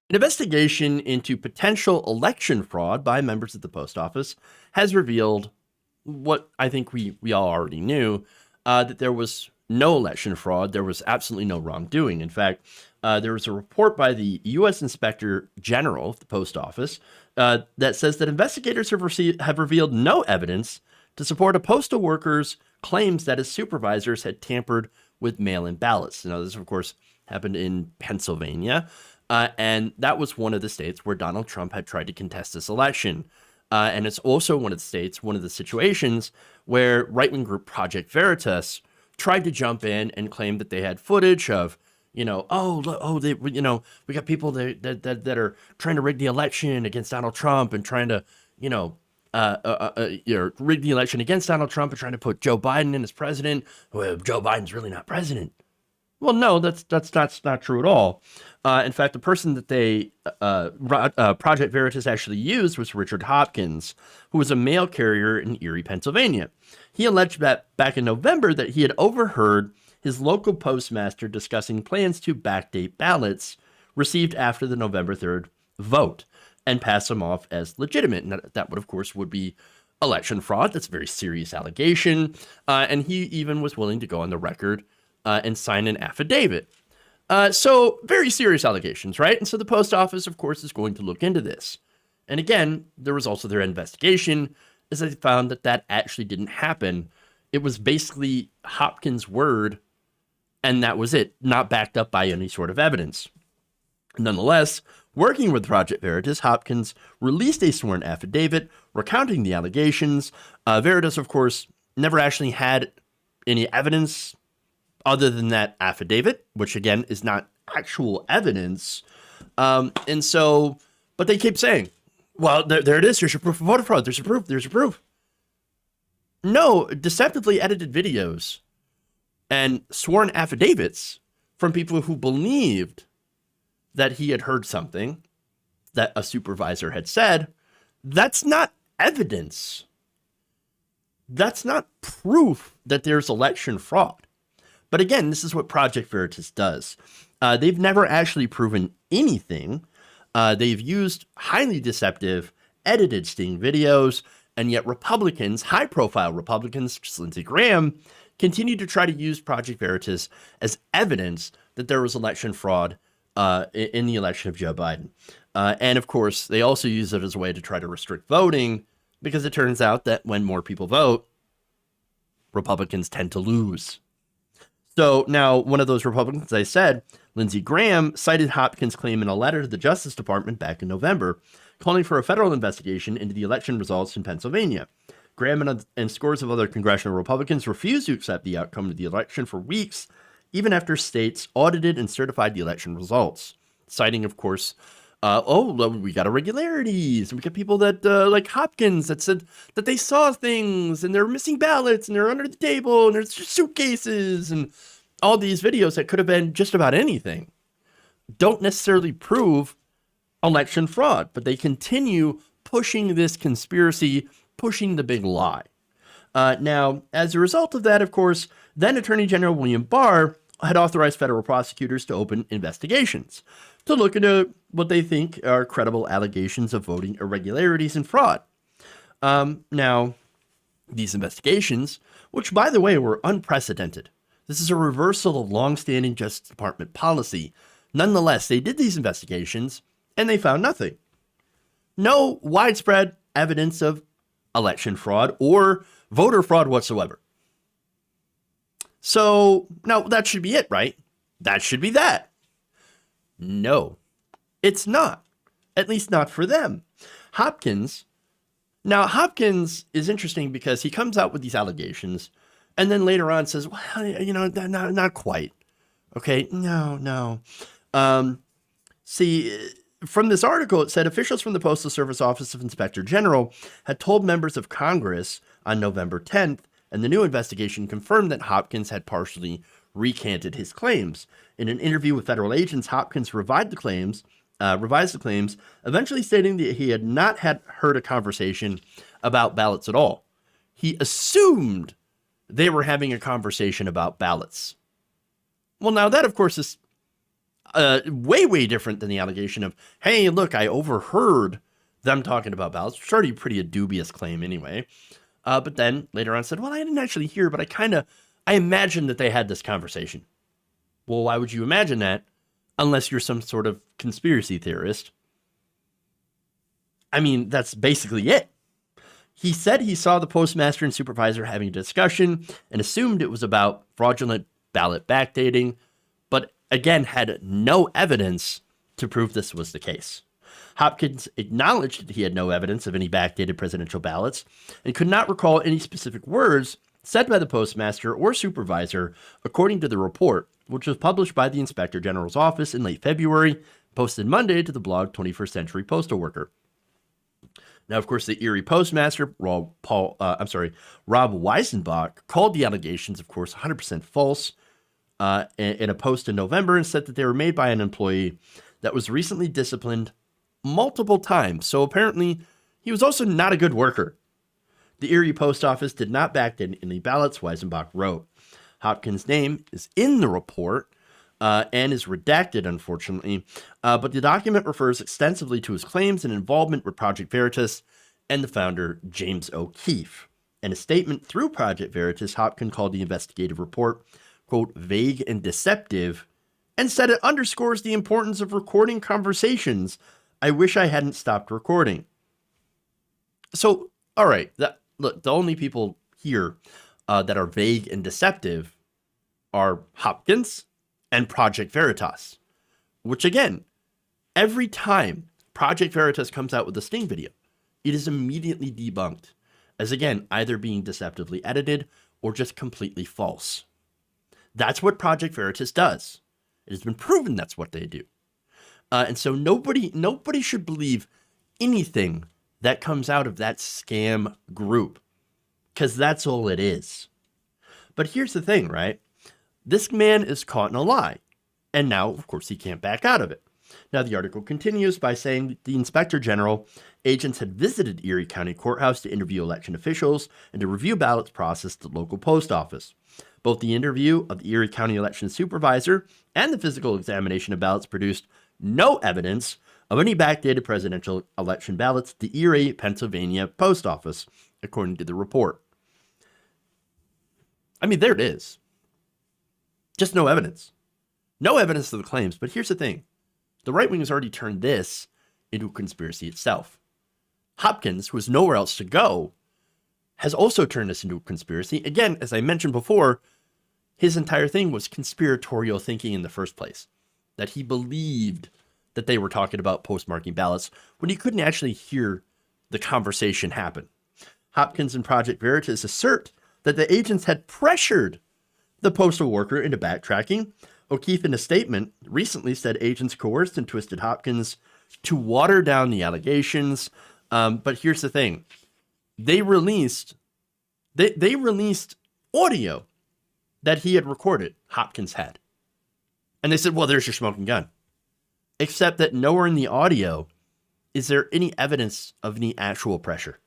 An investigation into potential election fraud by members of the post office has revealed what I think we all already knew, that there was no election fraud. There was absolutely no wrongdoing. In fact, there was a report by the U.S. Inspector General of the Post Office that says that investigators have revealed no evidence to support a postal worker's claims that his supervisors had tampered with mail-in ballots. Now, this, of course, happened in Pennsylvania, and that was one of the states where Donald Trump had tried to contest this election. And it's also one of the states, one of the situations where right-wing group Project Veritas tried to jump in and claim that they had footage of, we got people that are trying to rig the election against Donald Trump and trying to, rig the election against Donald Trump and trying to put Joe Biden in as president. Well, Joe Biden's really not president. Well, no, that's not true at all. In fact, the person that they Project Veritas actually used was Richard Hopkins, who was a mail carrier in Erie, Pennsylvania. He alleged that back in November that he had overheard his local postmaster discussing plans to backdate ballots received after the November 3rd vote and pass them off as legitimate. And that would, of course, would be election fraud. That's a very serious allegation. And he even was willing to go on the record and sign an affidavit. So very serious allegations, right? And so the post office, of course, is going to look into this. And again, the results of their investigation is that they found that that actually didn't happen. It was basically Hopkins' word, and that was it, not backed up by any sort of evidence. Nonetheless, working with Project Veritas, Hopkins released a sworn affidavit recounting the allegations. Veritas, of course, never actually had any evidence other than that affidavit, which again is not actual evidence. And so, but they keep saying, well, there it is. Here's your proof of voter fraud. There's your proof. There's your proof. No, deceptively edited videos and sworn affidavits from people who believed that he had heard something that a supervisor had said. That's not evidence. That's not proof that there's election fraud. But again, this is what Project Veritas does. They've never actually proven anything. They've used highly deceptive, edited sting videos, and yet Republicans, high-profile Republicans, such as Lindsey Graham, continue to try to use Project Veritas as evidence that there was election fraud in the election of Joe Biden. And of course, they also use it as a way to try to restrict voting, because it turns out that when more people vote, Republicans tend to lose. So now one of those Republicans, as I said, Lindsey Graham, cited Hopkins' claim in a letter to the Justice Department back in November, calling for a federal investigation into the election results in Pennsylvania. Graham and scores of other congressional Republicans refused to accept the outcome of the election for weeks, even after states audited and certified the election results, citing, of course, we got irregularities. We got people that, like Hopkins, that said that they saw things and they're missing ballots and they're under the table and there's suitcases and all these videos that could have been just about anything. Don't necessarily prove election fraud, but they continue pushing this conspiracy, pushing the big lie. Now, as a result of that, of course, then Attorney General William Barr had authorized federal prosecutors to open investigations to look into what they think are credible allegations of voting irregularities and fraud. Now, these investigations, which, by the way, were unprecedented. This is a reversal of longstanding Justice Department policy. Nonetheless, they did these investigations, and they found nothing. No widespread evidence of election fraud or voter fraud whatsoever. So, now that should be it, right? That should be that. No, it's not. At least not for them. Hopkins is interesting because he comes out with these allegations and then later on says, well, not quite. Okay, no. See, from this article, it said officials from the Postal Service Office of Inspector General had told members of Congress on November 10th, and the new investigation confirmed that Hopkins had partially recanted his claims. In an interview with federal agents, Hopkins revised the claims, eventually stating that he had not heard a conversation about ballots at all. He assumed they were having a conversation about ballots. Well, now that, of course, is way, way different than the allegation of, hey, look, I overheard them talking about ballots. It's already pretty a dubious claim anyway. But then later on said, well, I didn't actually hear, but I imagined that they had this conversation. Well, why would you imagine that unless you're some sort of conspiracy theorist? I mean, that's basically it. He said he saw the postmaster and supervisor having a discussion and assumed it was about fraudulent ballot backdating, but again had no evidence to prove this was the case. Hopkins acknowledged that he had no evidence of any backdated presidential ballots and could not recall any specific words said by the postmaster or supervisor, according to the report, which was published by the Inspector General's office in late February, posted Monday to the blog 21st Century Postal Worker. Now, of course, the Erie postmaster, Rob Weisenbach, called the allegations, of course, 100% false in a post in November and said that they were made by an employee that was recently disciplined multiple times. So apparently, he was also not a good worker. The Erie post office did not backdate any ballots, Weisenbach wrote. Hopkins' name is in the report and is redacted, unfortunately, but the document refers extensively to his claims and involvement with Project Veritas and the founder, James O'Keefe. In a statement through Project Veritas, Hopkins called the investigative report, quote, vague and deceptive, and said it underscores the importance of recording conversations. I wish I hadn't stopped recording. So, all right, look, the only people here that are vague and deceptive are Hopkins and Project Veritas, which again, every time Project Veritas comes out with a sting video, it is immediately debunked as, again, either being deceptively edited or just completely false. That's what Project Veritas does. It has been proven that's what they do. And so nobody should believe anything that comes out of that scam group, because that's all it is. But here's the thing, right? This man is caught in a lie, and now, of course, he can't back out of it. Now, the article continues by saying that the Inspector General agents had visited Erie County Courthouse to interview election officials and to review ballots processed at the local post office. Both the interview of the Erie County election supervisor and the physical examination of ballots produced no evidence of any backdated presidential election ballots at the Erie, Pennsylvania post office, according to the report. I mean, there it is. Just no evidence. No evidence of the claims. But here's the thing. The right wing has already turned this into a conspiracy itself. Hopkins, who has nowhere else to go, has also turned this into a conspiracy. Again, as I mentioned before, his entire thing was conspiratorial thinking in the first place. That he believed that they were talking about postmarking ballots when he couldn't actually hear the conversation happen. Hopkins and Project Veritas assert that the agents had pressured the postal worker into backtracking. O'Keefe, in a statement, recently said agents coerced and twisted Hopkins to water down the allegations. But here's the thing. They released audio that he had recorded, Hopkins had. And they said, well, there's your smoking gun. Except that nowhere in the audio is there any evidence of any actual pressure.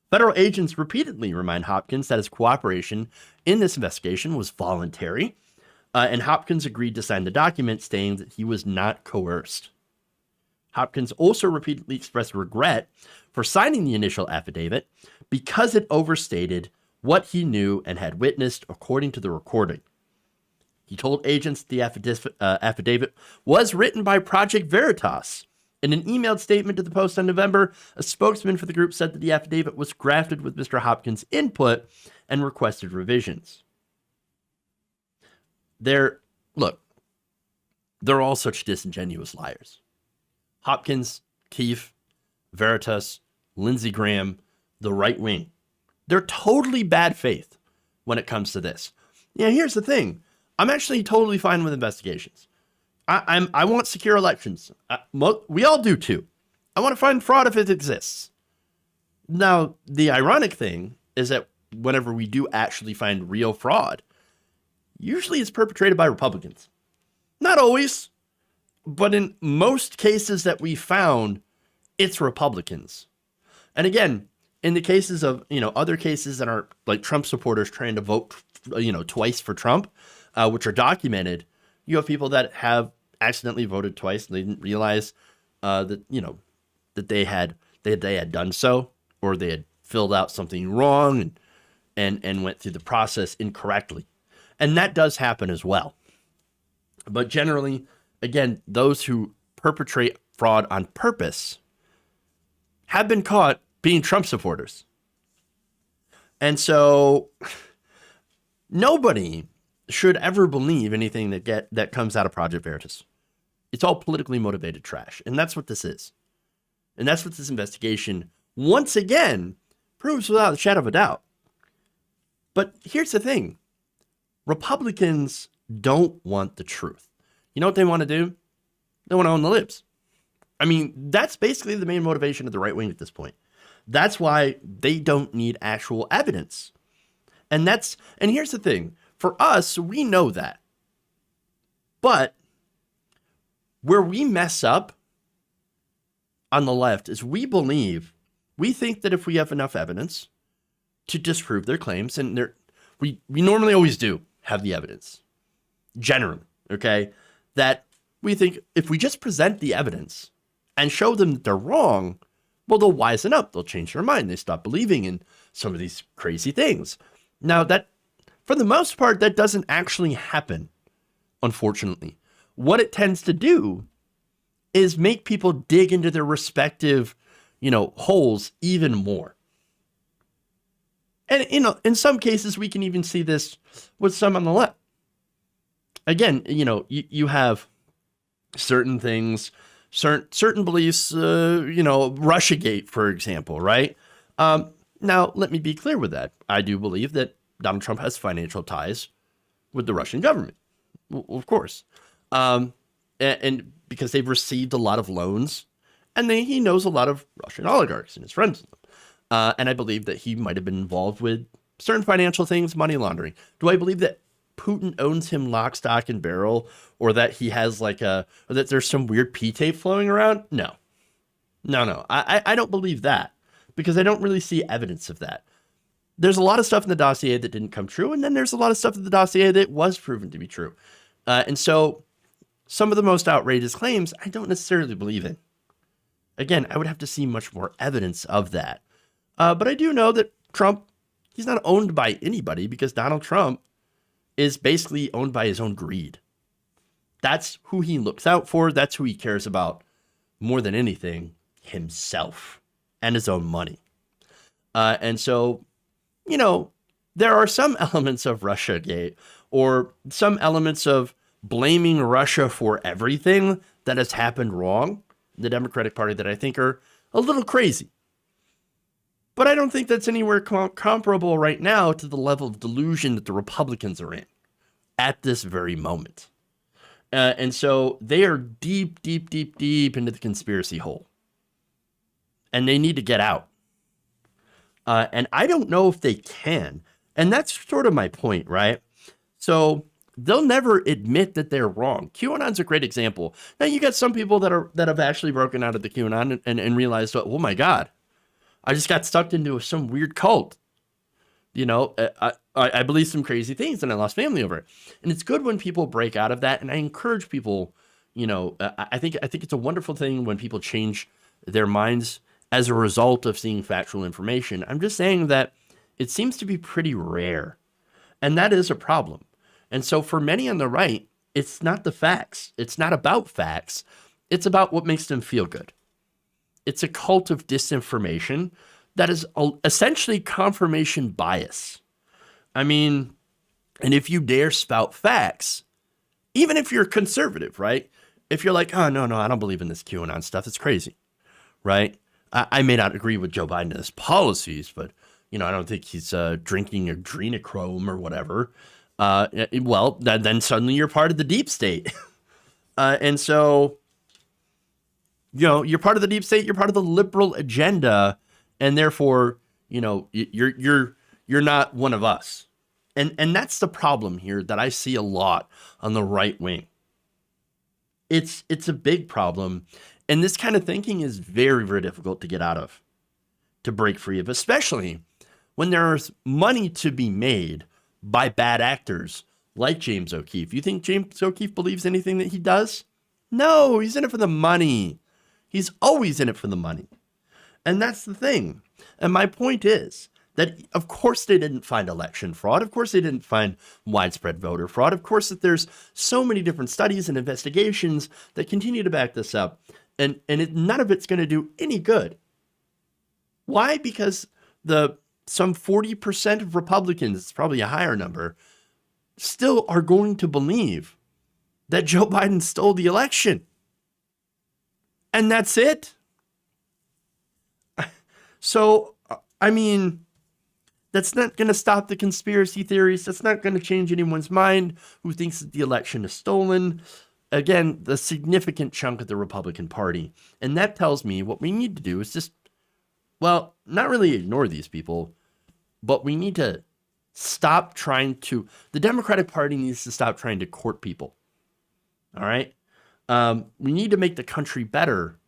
Federal agents repeatedly remind Hopkins that his cooperation in this investigation was voluntary, and Hopkins agreed to sign the document stating that he was not coerced. Hopkins also repeatedly expressed regret for signing the initial affidavit because it overstated what he knew and had witnessed, according to the recording. He told agents the affidavit was written by Project Veritas. In an emailed statement to the Post in November, a spokesman for the group said that the affidavit was drafted with Mr. Hopkins' input and requested revisions. They're all such disingenuous liars. Hopkins, Keefe, Veritas, Lindsey Graham, the right wing. They're totally bad faith when it comes to this. Yeah, here's the thing. I'm actually totally fine with investigations. I want secure elections. We all do too. I want to find fraud if it exists. Now, the ironic thing is that whenever we do actually find real fraud, usually it's perpetrated by Republicans. Not always, but in most cases that we found, it's Republicans. And again, in the cases of, other cases that are like Trump supporters trying to vote, twice for Trump, which are documented, You have people that have accidentally voted twice. And they didn't realize that, you know, that they had done so, or they had filled out something wrong and went through the process incorrectly. And that does happen as well. But generally, again, those who perpetrate fraud on purpose have been caught being Trump supporters. And so nobody should ever believe anything that comes out of Project Veritas. It's all politically motivated trash. And that's what this is. And that's what this investigation, once again, proves without a shadow of a doubt. But here's the thing. Republicans don't want the truth. You know what they want to do? They want to own the libs. I mean, that's basically the main motivation of the right wing at this point. That's why they don't need actual evidence. And here's the thing. For us, we know that. But where we mess up on the left is we think that if we have enough evidence to disprove their claims, and we normally always do have the evidence, generally, okay, that we think if we just present the evidence and show them that they're wrong, well, they'll wisen up. They'll change their mind. They stop believing in some of these crazy things. Now, that, for the most part, that doesn't actually happen, unfortunately. What it tends to do is make people dig into their respective, holes even more. And, in some cases, we can even see this with some on the left. Again, you have certain things, certain beliefs, Russiagate, for example, right? Now, let me be clear with that. I do believe that Donald Trump has financial ties with the Russian government, of course. And because they've received a lot of loans, and he knows a lot of Russian oligarchs and his friends with them. And I believe that he might have been involved with certain financial things, money laundering. Do I believe that Putin owns him lock, stock, and barrel, or that he has or that there's some weird P-tape flowing around? No. I don't believe that, because I don't really see evidence of that. There's a lot of stuff in the dossier that didn't come true, and then there's a lot of stuff in the dossier that was proven to be true. And so some of the most outrageous claims I don't necessarily believe in. Again, I would have to see much more evidence of that. But I do know that Trump, he's not owned by anybody, because Donald Trump is basically owned by his own greed. That's who he looks out for. That's who he cares about more than anything, himself and his own money. And so, there are some elements of Russiagate, or some elements of blaming Russia for everything that has happened wrong in the Democratic Party that I think are a little crazy. But I don't think that's anywhere comparable right now to the level of delusion that the Republicans are in at this very moment. And so they are deep into the conspiracy hole. And they need to get out. And I don't know if they can. And that's sort of my point, right? So they'll never admit that they're wrong. QAnon's a great example. Now, you got some people that have actually broken out of the QAnon and realized, oh my God, I just got sucked into some weird cult. I believe some crazy things and I lost family over it. And it's good when people break out of that. And I encourage people, I think it's a wonderful thing when people change their minds as a result of seeing factual information. I'm just saying that it seems to be pretty rare. And that is a problem. And so for many on the right, it's not the facts. It's not about facts. It's about what makes them feel good. It's a cult of disinformation that is essentially confirmation bias. I mean, and if you dare spout facts, even if you're conservative, right? If you're like, oh, no, I don't believe in this QAnon stuff. It's crazy, right? I may not agree with Joe Biden and his policies, but, I don't think he's drinking adrenochrome or whatever. Well, then suddenly you're part of the deep state. And so, you're part of the deep state, you're part of the liberal agenda, and therefore, you're not one of us. And that's the problem here that I see a lot on the right wing. It's a big problem. And this kind of thinking is very, very difficult to get out of, to break free of, especially when there's money to be made by bad actors like James O'Keefe. You think James O'Keefe believes anything that he does? No, he's in it for the money. He's always in it for the money. And that's the thing. And my point is that, of course, they didn't find election fraud. Of course, they didn't find widespread voter fraud. Of course, that there's so many different studies and investigations that continue to back this up. And none of it's going to do any good. Why? Because some 40% of Republicans, it's probably a higher number, still are going to believe that Joe Biden stole the election. And that's it. So, I mean, that's not going to stop the conspiracy theories. That's not going to change anyone's mind who thinks that the election is stolen. Again, the significant chunk of the Republican Party. And that tells me what we need to do is just, well, not really ignore these people, but we need to stop trying to, the Democratic Party needs to stop trying to court people. All right? We need to make the country better.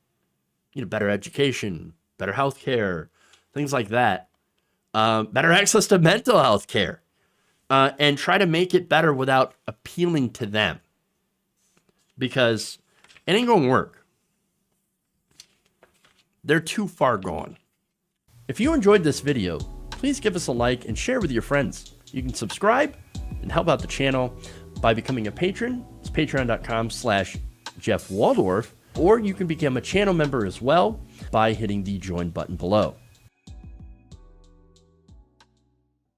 Better education, better health care, things like that. Better access to mental health care. And try to make it better without appealing to them. Because it ain't going to work. They're too far gone. If you enjoyed this video, please give us a like and share with your friends. You can subscribe and help out the channel by becoming a patron. It's patreon.com/Jeff Waldorf. Or you can become a channel member as well by hitting the join button below.